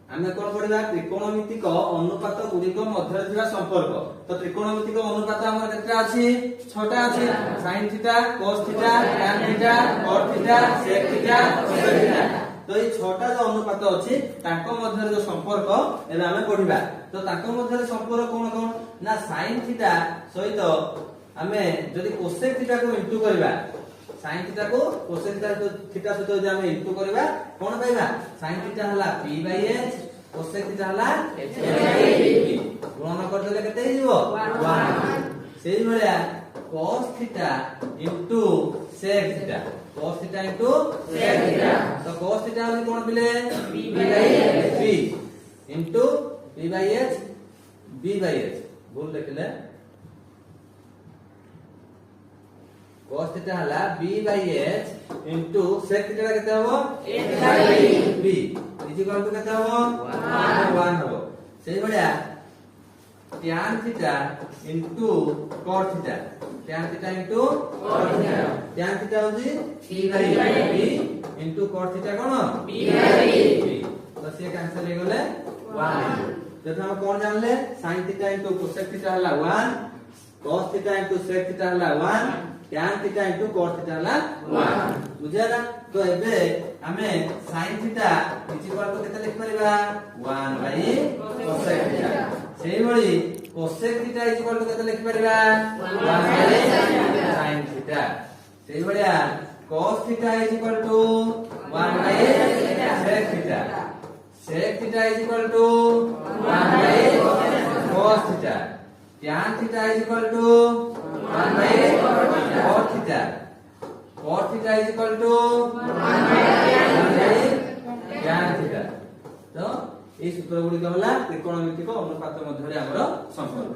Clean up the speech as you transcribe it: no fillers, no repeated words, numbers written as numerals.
आमे कोन पढिबा त्रिकोणमितिक अनुपात गुडिक मध्य थिबा संपर्क। तो त्रिकोणमितिक अनुपात हमर केतना अछि 6टा अछि sin theta cos theta tan theta cot theta sec theta cosec theta. तो ये 6टा जो अनुपात अछि ताको मध्य जो संपर्क एबे आमे पढिबा। तो ताको मध्य संपर्क कोन कोन ना sin थीटा सहित आमे जदि cosec थीटा को इंटू करबा sin थीटा को cosec थीटा सहित जदि आमे इंटू करबा कोन पाइबा sin थीटा हला p by h cosec theta हला h बाय p गुणन कर देले केते हिजो 1 सेही भलिया cos theta into sec theta cos theta into sec theta. तो cos थीटा हला कोन पिले p by h into p by h b by h भूल देखले cos थीटा हला b by h into sec theta केते हबो h by b is equal to केते हबो 1 हबो। सेही बढिया tan theta into cot theta tan theta into cot theta tan theta होजी p by b into cot theta कोन b बाय b। तो से कैंसिल हो गले 1। जब हम कोन जानले sin theta into cosec theta हला 1 cos theta into sec theta हला 1 tan theta into cot theta हला 1 बुझाला। तो एबे हमें sin theta is equal to केते लिख परिबा 1 बाय cosec थीटा। सेही भली cosec theta is equal to केते लिख परिबा 1 बाय sin थीटा। सेही भलिया cos theta is equal to 1 by sec theta sec theta is equal to 1 by cos theta tan theta is equal to 1 by cot theta cot theta is equal to 1 by tan theta. तो এই সূত্রগুলি হলা ত্রিকোণমিতিক অনুপাত মধ্যে हमर संपर्क।